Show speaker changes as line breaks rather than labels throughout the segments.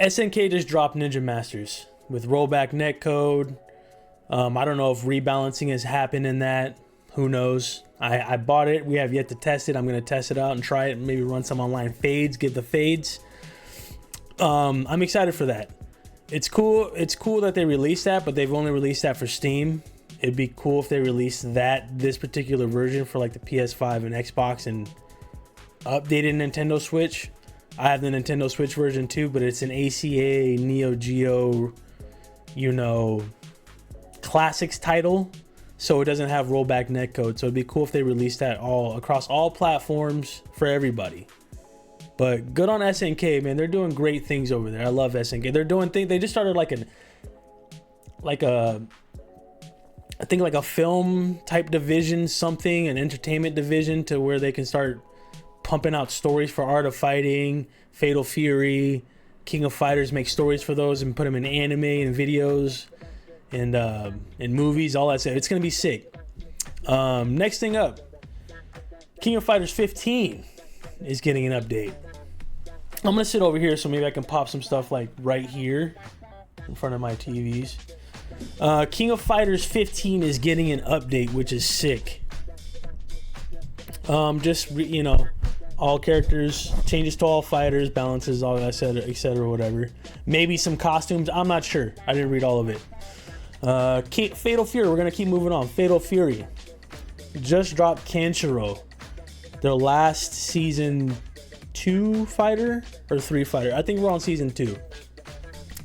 SNK just dropped Ninja Masters with rollback netcode. I don't know if rebalancing has happened in that. Who knows? I bought it. We have yet to test it. I'm going to test it out and try it and maybe run some online fades, get the fades. I'm excited for that. It's cool. It's cool that they released that, but they've only released that for Steam. It'd be cool if they released this particular version for like the PS5 and Xbox and updated Nintendo Switch. I have the Nintendo Switch version too, but it's an ACA Neo Geo, classics title, so it doesn't have rollback netcode. So it'd be cool if they released that all across all platforms for everybody. But good on SNK, man. They're doing great things over there. I love SNK. They're doing things. They just started like a film type division, something, an entertainment division, to where they can start pumping out stories for Art of Fighting, Fatal Fury, King of Fighters, make stories for those and put them in anime and videos and in movies, all that stuff. It's gonna be sick. Next thing up, King of Fighters 15 is getting an update. I'm gonna sit over here so maybe I can pop some stuff like right here in front of my TVs. King of Fighters 15 is getting an update, which is sick. All characters, changes to all fighters, balances, all that, etc., whatever. Maybe some costumes. I'm not sure. I didn't read all of it. Fatal Fury. We're gonna keep moving on. Fatal Fury just dropped Kenshiro, their last season 2 fighter or 3 fighter. I think we're on season 2.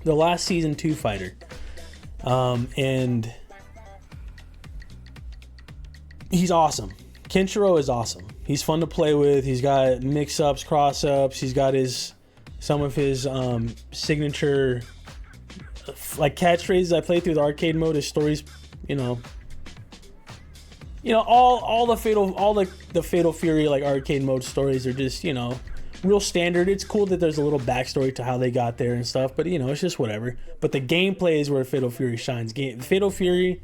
The last season 2 fighter. And he's awesome. Kenshiro is awesome. He's fun to play with. He's got mix-ups, cross-ups. He's got some of his signature like catchphrases I play through the arcade mode. His stories, all the Fatal Fury like arcade mode stories are just real standard. It's cool that there's a little backstory to how they got there and stuff, but it's just whatever. But the gameplay is where Fatal Fury shines. Fatal Fury,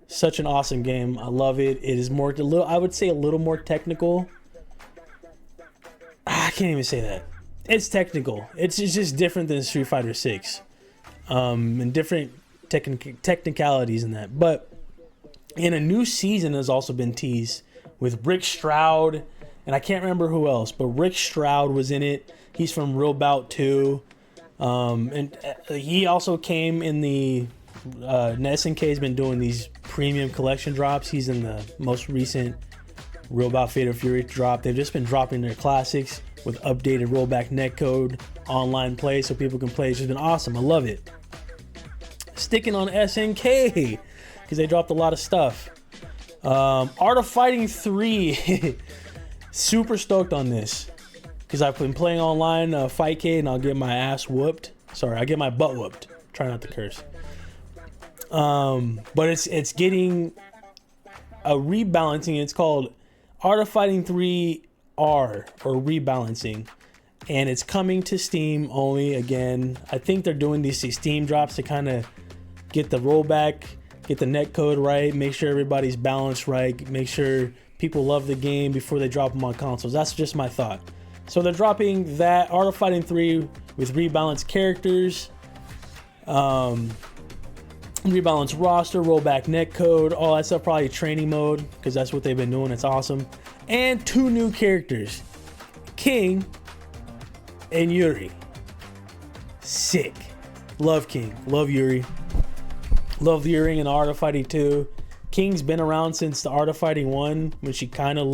such an awesome game. I love it. It is I would say a little more technical. I can't even say that. It's technical. It's just different than Street Fighter 6. And different technicalities in that. But a new season has also been teased with Rick Stroud, and I can't remember who else, but Rick Stroud was in it. He's from Real Bout 2. And he also came in the SNK has been doing these premium collection drops. He's in the most recent Real Bout Fatal Fury drop. They've just been dropping their classics with updated rollback netcode, online play, so people can play. It's just been awesome. I love it. Sticking on SNK because they dropped a lot of stuff. Art of Fighting 3. Super stoked on this because I've been playing online Fightcade and I'll get my ass whooped. Sorry, I get my butt whooped. Try not to curse. But it's getting a rebalancing. It's called Art of Fighting 3R or rebalancing, and it's coming to Steam only. Again, I think they're doing these Steam drops to kind of get the rollback, get the netcode right, make sure everybody's balanced right, make sure people love the game before they drop them on consoles. That's just my thought. So they're dropping that Art of Fighting 3 with rebalanced characters, rebalanced roster, rollback netcode, all that stuff. Probably training mode because that's what they've been doing. It's awesome. And 2 new characters, King and Yuri. Sick. Love King. Love Yuri. Love Yuri in Art of Fighting 2. King's been around since the Art of Fighting 1 when she kind of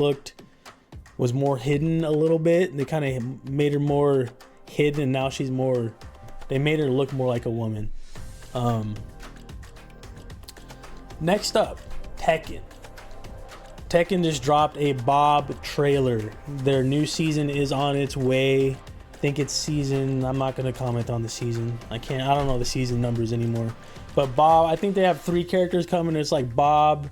was more hidden a little bit. They kind of made her more hidden, and now she's more, they made her look more like a woman. Next up, Tekken. Tekken just dropped a Bob trailer. Their new season is on its way. I think it's season, I'm not going to comment on the season. I don't know the season numbers anymore. But Bob, I think they have 3 characters coming. It's like Bob,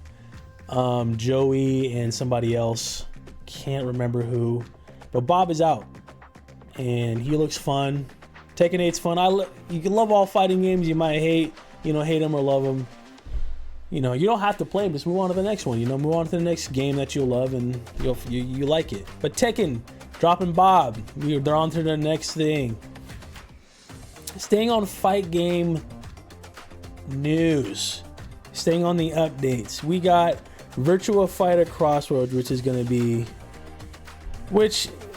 Joey, and somebody else. Can't remember who. But Bob is out. And he looks fun. Tekken 8's fun. You can love all fighting games. You might hate them or love them. You don't have to play them. Just move on to the next one. Move on to the next game that you'll love and you like it. But Tekken, dropping Bob. They're on to the next thing. Staying on fight game news. Staying on the updates. We got Virtua Fighter Crossroads, which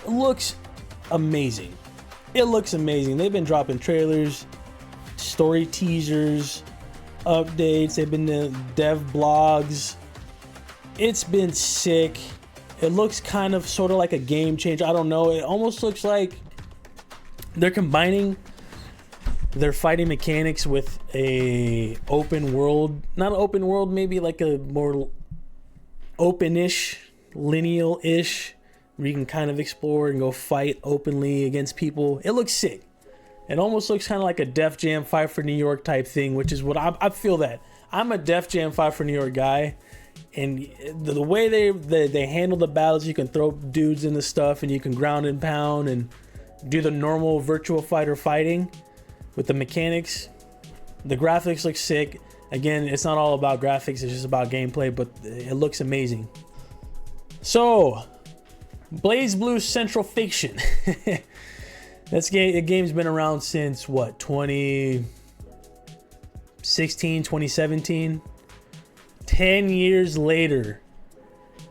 looks amazing. It looks amazing. They've been dropping trailers, story teasers, updates. They've been dev blogs. It's been sick. It looks kind of sort of like a game changer. I don't know. It almost looks like they're combining their fighting mechanics with a open world, not an open world, maybe like a more open-ish, lineal-ish, where you can kind of explore and go fight openly against people. It looks sick. It almost looks kind of like a Def Jam Fight for New York type thing, which is what I feel that. I'm a Def Jam Fight for New York guy, and the way they handle the battles, you can throw dudes into stuff and you can ground and pound and do the normal Virtua Fighter fighting with the mechanics. The graphics look sick. Again, it's not all about graphics, it's just about gameplay, but it looks amazing. So, BlazBlue Central Fiction. The game's been around since what, 2016, 2017? 10 years later,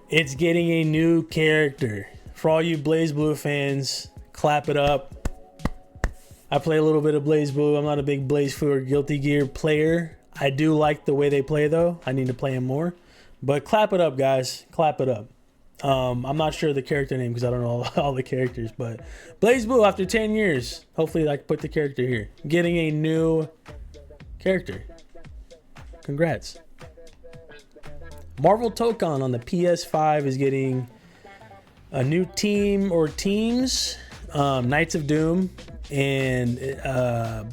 it's getting a new character. For all you BlazBlue fans, clap it up. I play a little bit of BlazBlue. I'm not a big BlazBlue or Guilty Gear player. I do like the way they play though. I need to play them more. But clap it up, guys. Clap it up. I'm not sure the character name because I don't know all the characters. But BlazBlue, after 10 years, hopefully I can put the character here. Getting a new character. Congrats. Marvel Tokon on the PS5 is getting a new team or teams. Knights of Doom and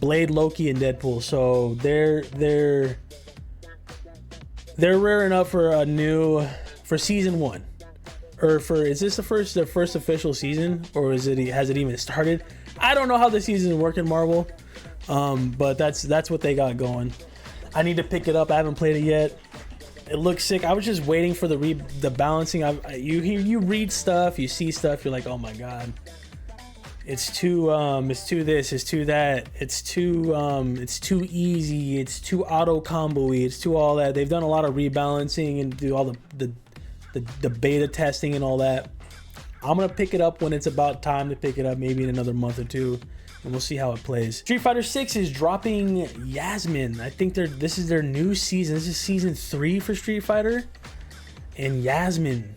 Blade, Loki, and Deadpool. So they're rearing up for season 1, or is this the first official season, or has it even started? I don't know how the season is working, Marvel, but that's what they got going. I need to pick it up. I haven't played it yet. It looks sick. I was just waiting for the balancing. You read stuff, you see stuff, you're like, oh my god. It's too this, it's too that, it's too easy, it's too auto combo-y, it's too all that. They've done a lot of rebalancing and do all the beta testing and all that. I'm gonna pick it up when it's about time to pick it up, maybe in another month or two, and we'll see how it plays. Street Fighter 6 is dropping Yasmin. I think this is their new season. This is season 3 for Street Fighter, and Yasmin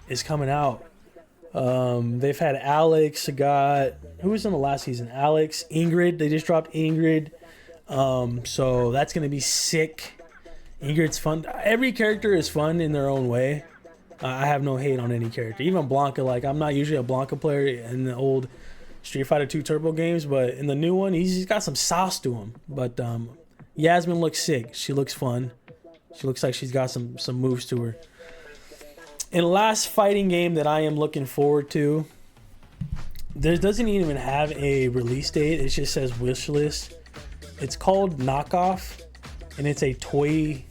is coming out. They've had Alex, who was in the last season? Alex, Ingrid. They just dropped Ingrid. So that's gonna be sick. Ingrid's fun. Every character is fun in their own way. I have no hate on any character. Even Blanca. Like, I'm not usually a Blanca player in the old Street Fighter 2 Turbo games, but in the new one, he's got some sauce to him. But Yasmin looks sick. She looks fun. She looks like she's got some moves to her. And last fighting game that I am looking forward to, there doesn't even have a release date. It just says wish list. It's called Knockoff, and it's a toy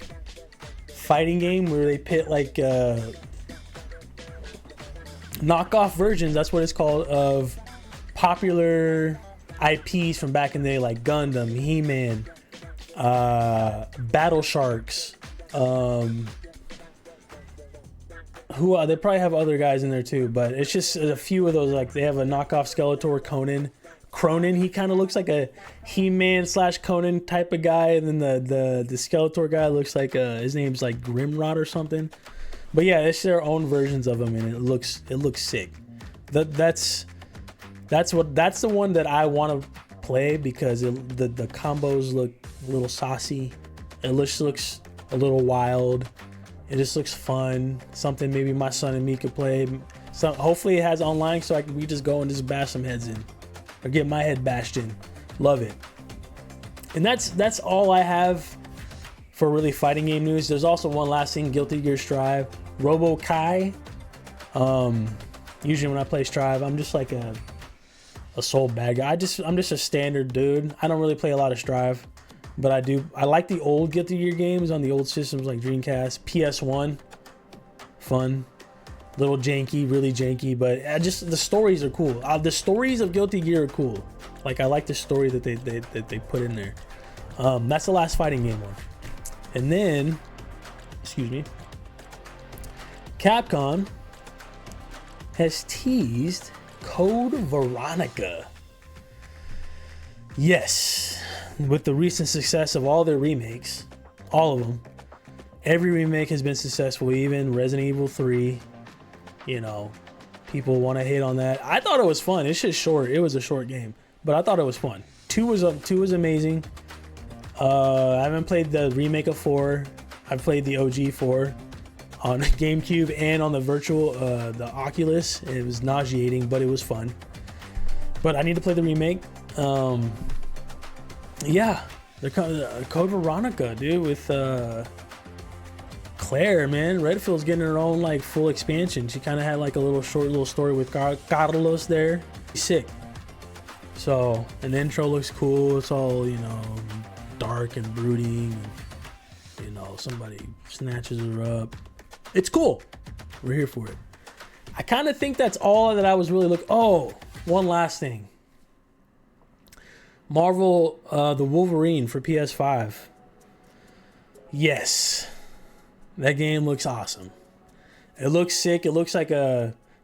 fighting game where they pit like knockoff versions, that's what it's called, of popular IPs from back in the day, like Gundam, He-Man, Battle Sharks, they probably have other guys in there too, but it's just a few of those. Like, they have a knockoff Skeletor, Cronin. He kind of looks like a He-Man / Conan type of guy, and then the Skeletor guy looks like his name's like Grimrod or something. But yeah, it's their own versions of him, and it looks sick. That's the one that I want to play because the combos look a little saucy. It looks a little wild. It just looks fun. Something maybe my son and me could play. So hopefully it has online so we just go and just bash some heads in, or get my head bashed in. Love it. And that's all I have for really fighting game news. There's also one last thing: Guilty Gear Strive, Robo Kai. Usually when I play Strive, I'm just like a soul bagger. I'm just a standard dude. I don't really play a lot of Strive. But I like the old Guilty Gear games on the old systems like Dreamcast, PS1, fun. little janky, really janky, but just the stories are cool. The stories of Guilty Gear are cool. Like I like the story that they put in there. That's the last fighting game one. And then, excuse me, Capcom has teased Code Veronica. Yes, with the recent success of all their remakes, all of them, every remake has been successful, even Resident Evil 3. You know, people want to hate on that. I thought it was fun. It's just short. It was a short game, but I thought it was fun. 2 was amazing. I haven't played the remake of 4. I've played the OG 4 on GameCube and on the virtual, the Oculus. It was nauseating, but it was fun. But I need to play the remake. Yeah, they're Code Veronica, dude, with Claire, man. Redfield's getting her own like full expansion. She kind of had like a little short story with Carlos there. Sick. So, and the intro looks cool. It's all, you know, dark and brooding. And, you know, somebody snatches her up. It's cool. We're here for it. I kind of think that's all that I was really looking. Oh, one last thing. Marvel, the Wolverine for PS5. Yes. That game looks awesome. It looks sick. It looks like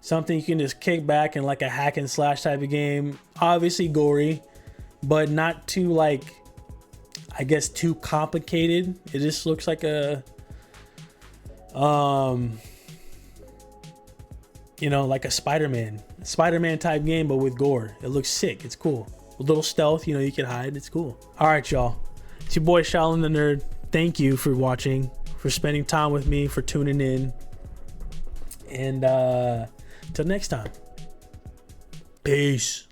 something you can just kick back and like a hack and slash type of game. Obviously gory, but not too like, I guess, too complicated. It just looks like a, you know, like a Spider-Man type game, but with gore. It looks sick. It's cool. A little stealth, you know, you can hide. It's cool. All right, y'all. It's your boy Shaolin the Nerd. Thank you for watching, for spending time with me, for tuning in. And till next time. Peace.